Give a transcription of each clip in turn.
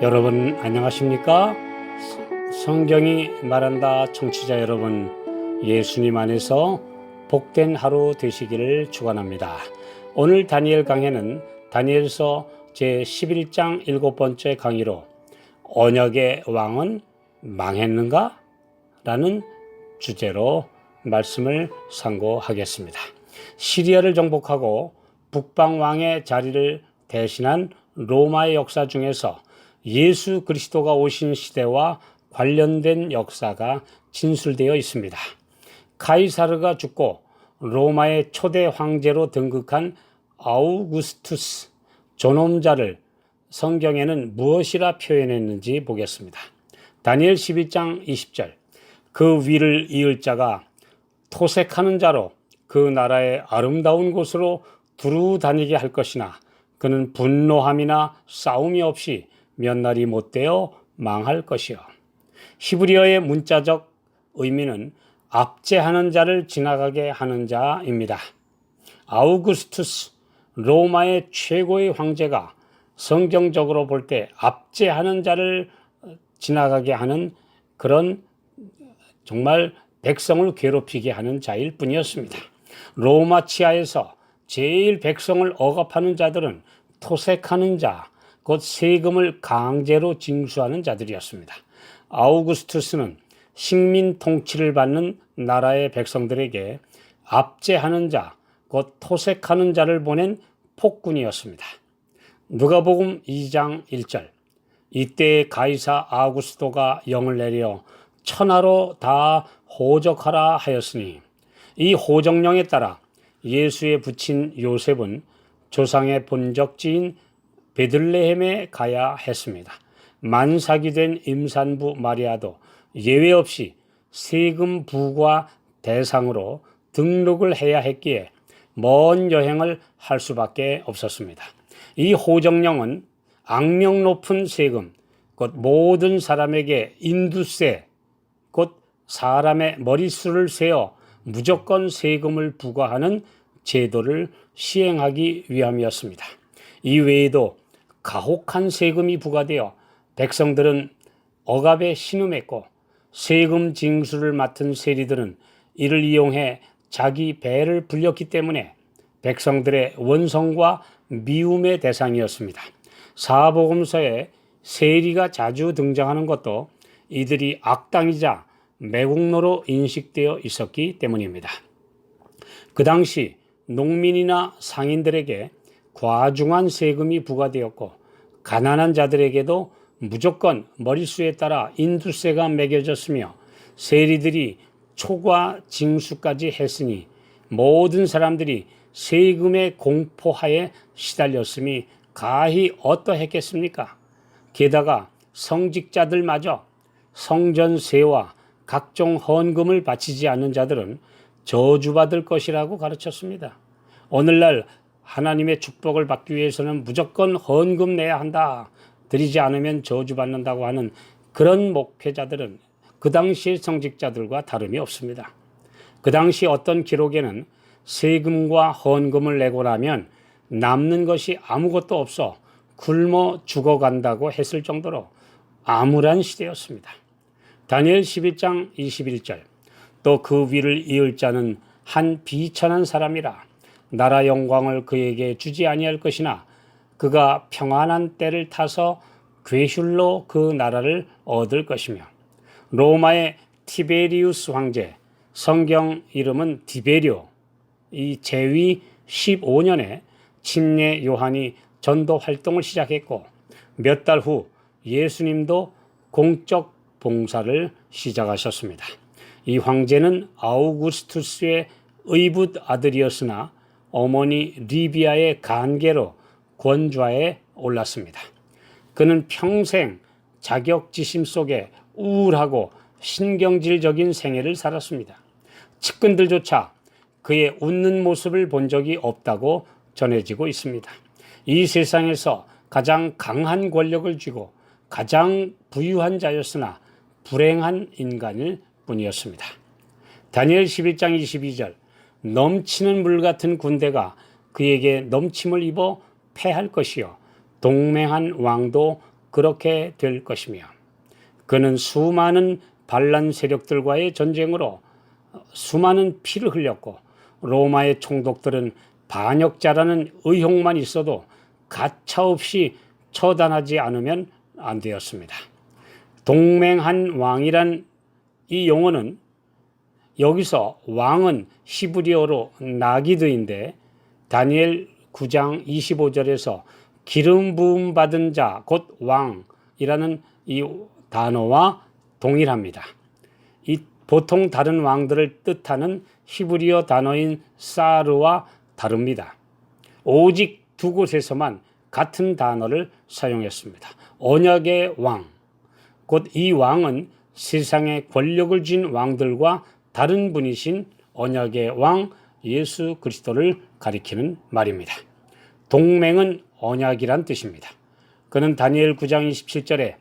여러분 안녕하십니까? 성경이 말한다 청취자 여러분, 예수님 안에서 복된 하루 되시기를 축원합니다. 오늘 다니엘 강해는 다니엘서 제11장 7번째 강의로 언약의 왕은 망했는가? 라는 주제로 말씀을 상고하겠습니다. 시리아를 정복하고 북방왕의 자리를 대신한 로마의 역사 중에서 예수 그리스도가 오신 시대와 관련된 역사가 진술되어 있습니다. 카이사르가 죽고 로마의 초대 황제로 등극한 아우구스투스 존엄자를 성경에는 무엇이라 표현했는지 보겠습니다. 다니엘 12장 20절, 그 위를 이을 자가 토색하는 자로 그 나라의 아름다운 곳으로 두루 다니게 할 것이나 그는 분노함이나 싸움이 없이 몇 날이 못되어 망할 것이요. 히브리어의 문자적 의미는 압제하는 자를 지나가게 하는 자입니다. 아우구스투스, 로마의 최고의 황제가 성경적으로 볼 때 압제하는 자를 지나가게 하는 그런 정말 백성을 괴롭히게 하는 자일 뿐이었습니다. 로마 치하에서 제일 백성을 억압하는 자들은 토색하는 자, 곧 세금을 강제로 징수하는 자들이었습니다. 아우구스투스는 식민 통치를 받는 나라의 백성들에게 압제하는 자, 곧 토색하는 자를 보낸 폭군이었습니다. 누가복음 2장 1절, 이때 가이사 아우구스도가 영을 내려 천하로 다 호적하라 하였으니, 이 호적령에 따라 예수의 부친 요셉은 조상의 본적지인 베들레헴에 가야 했습니다. 만삭이 된 임산부 마리아도 예외 없이 세금 부과 대상으로 등록을 해야 했기에 먼 여행을 할 수밖에 없었습니다. 이 호정령은 악명 높은 세금, 곧 모든 사람에게 인두세, 곧 사람의 머릿수를 세어 무조건 세금을 부과하는 제도를 시행하기 위함이었습니다. 이 외에도 가혹한 세금이 부과되어 백성들은 억압에 신음했고, 세금 징수를 맡은 세리들은 이를 이용해 자기 배를 불렸기 때문에 백성들의 원성과 미움의 대상이었습니다. 사복음서에 세리가 자주 등장하는 것도 이들이 악당이자 매국노로 인식되어 있었기 때문입니다. 그 당시 농민이나 상인들에게 과중한 세금이 부과되었고, 가난한 자들에게도 무조건 머릿수에 따라 인두세가 매겨졌으며, 세리들이 초과 징수까지 했으니 모든 사람들이 세금의 공포하에 시달렸음이 가히 어떠했겠습니까? 게다가 성직자들마저 성전세와 각종 헌금을 바치지 않는 자들은 저주받을 것이라고 가르쳤습니다. 오늘날 하나님의 축복을 받기 위해서는 무조건 헌금 내야 한다, 드리지 않으면 저주받는다고 하는 그런 목회자들은 그 당시의 성직자들과 다름이 없습니다. 그 당시 어떤 기록에는 세금과 헌금을 내고 나면 남는 것이 아무것도 없어 굶어 죽어간다고 했을 정도로 암울한 시대였습니다. 다니엘 11장 21절, 또 그 위를 이을 자는 한 비천한 사람이라, 나라 영광을 그에게 주지 아니할 것이나 그가 평안한 때를 타서 괴슐로 그 나라를 얻을 것이며, 로마의 티베리우스 황제, 성경 이름은 디베리오, 이 제위 15년에 침례 요한이 전도 활동을 시작했고, 몇 달 후 예수님도 공적 봉사를 시작하셨습니다. 이 황제는 아우구스투스의 의붓 아들이었으나 어머니 리비아의 간계로 권좌에 올랐습니다. 그는 평생 자격지심 속에 우울하고 신경질적인 생애를 살았습니다. 측근들조차 그의 웃는 모습을 본 적이 없다고 전해지고 있습니다. 이 세상에서 가장 강한 권력을 쥐고 가장 부유한 자였으나 불행한 인간일 뿐이었습니다. 다니엘 11장 22절, 넘치는 물 같은 군대가 그에게 넘침을 입어 패할 것이요 동맹한 왕도 그렇게 될 것이며 그는 수많은 반란 세력들과의 전쟁으로 수많은 피를 흘렸고 로마의 총독들은 반역자라는 의혹만 있어도 가차없이 처단하지 않으면 안 되었습니다. 동맹한 왕이란 이 용어는 여기서 왕은 히브리어로 나기드인데 다니엘 9장 25절에서 기름 부음 받은 자 곧 왕이라는 이 단어와 동일합니다. 이 보통 다른 왕들을 뜻하는 히브리어 단어인 사르와 다릅니다. 오직 두 곳에서만 같은 단어를 사용했습니다. 언약의 왕, 곧 이 왕은 세상에 권력을 쥔 왕들과 다른 분이신 언약의 왕 예수 그리스도를 가리키는 말입니다. 동맹은 언약이란 뜻입니다. 그는 다니엘 9장 27절에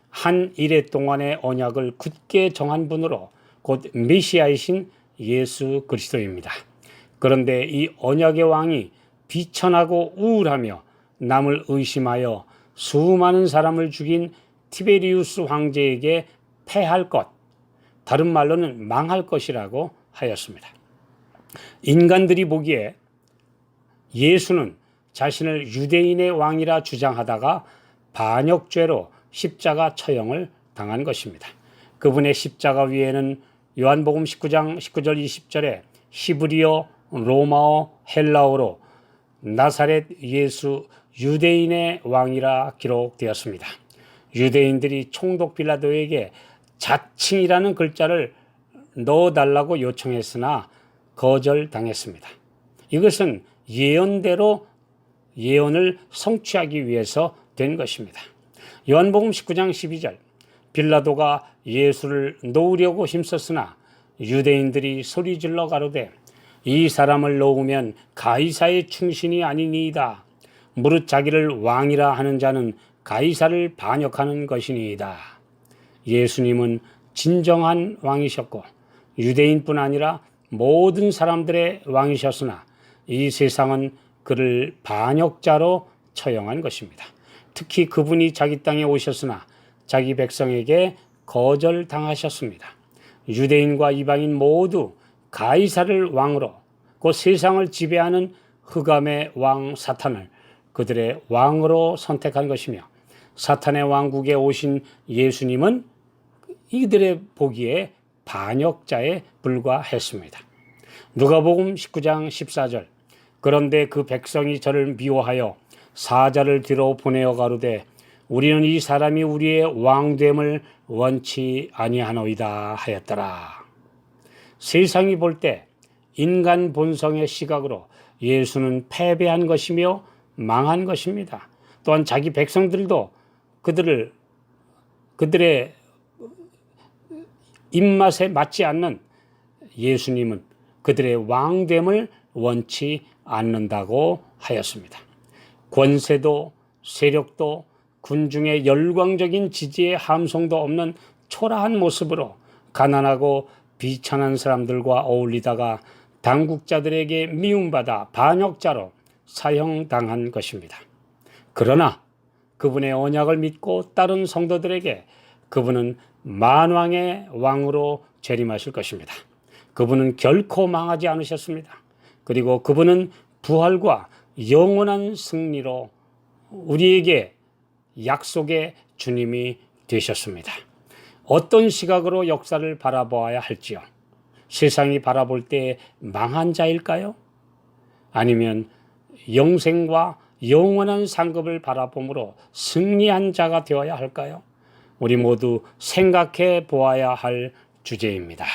한 이레 동안의 언약을 굳게 정한 분으로 곧 메시아이신 예수 그리스도입니다. 그런데 이 언약의 왕이 비천하고 우울하며 남을 의심하여 수많은 사람을 죽인 티베리우스 황제에게 패할 것, 다른 말로는 망할 것이라고 하였습니다. 인간들이 보기에 예수는 자신을 유대인의 왕이라 주장하다가 반역죄로 십자가 처형을 당한 것입니다. 그분의 십자가 위에는 요한복음 19장 19절 20절에 히브리어, 로마어, 헬라어로 나사렛 예수 유대인의 왕이라 기록되었습니다. 유대인들이 총독 빌라도에게 자칭이라는 글자를 넣어달라고 요청했으나 거절당했습니다. 이것은 예언대로 예언을 성취하기 위해서 된 것입니다. 요한복음 19장 12절 빌라도가 예수를 놓으려고 힘썼으나 유대인들이 소리질러 가로되 이 사람을 놓으면 가이사의 충신이 아니니이다. 무릇 자기를 왕이라 하는 자는 가이사를 반역하는 것이니이다. 예수님은 진정한 왕이셨고 유대인뿐 아니라 모든 사람들의 왕이셨으나 이 세상은 그를 반역자로 처형한 것입니다. 특히 그분이 자기 땅에 오셨으나 자기 백성에게 거절당하셨습니다. 유대인과 이방인 모두 가이사를 왕으로 곧 세상을 지배하는 흑암의 왕 사탄을 그들의 왕으로 선택한 것이며 사탄의 왕국에 오신 예수님은 이들의 보기에 반역자에 불과했습니다. 누가복음 19장 14절 그런데 그 백성이 저를 미워하여 사자를 뒤로 보내어 가로되 우리는 이 사람이 우리의 왕됨을 원치 아니하노이다 하였더라. 세상이 볼 때 인간 본성의 시각으로 예수는 패배한 것이며 망한 것입니다. 또한 자기 백성들도 그들의 입맛에 맞지 않는 예수님은 그들의 왕됨을 원치 않는다고 하였습니다. 권세도 세력도 군중의 열광적인 지지의 함성도 없는 초라한 모습으로 가난하고 비천한 사람들과 어울리다가 당국자들에게 미움받아 반역자로 사형당한 것입니다. 그러나 그분의 언약을 믿고 따른 성도들에게 그분은 만왕의 왕으로 재림하실 것입니다. 그분은 결코 망하지 않으셨습니다. 그리고 그분은 부활과 영원한 승리로 우리에게 약속의 주님이 되셨습니다. 어떤 시각으로 역사를 바라보아야 할지요? 세상이 바라볼 때 망한 자일까요? 아니면 영생과 영원한 상급을 바라봄으로 승리한 자가 되어야 할까요? 우리 모두 생각해 보아야 할 주제입니다.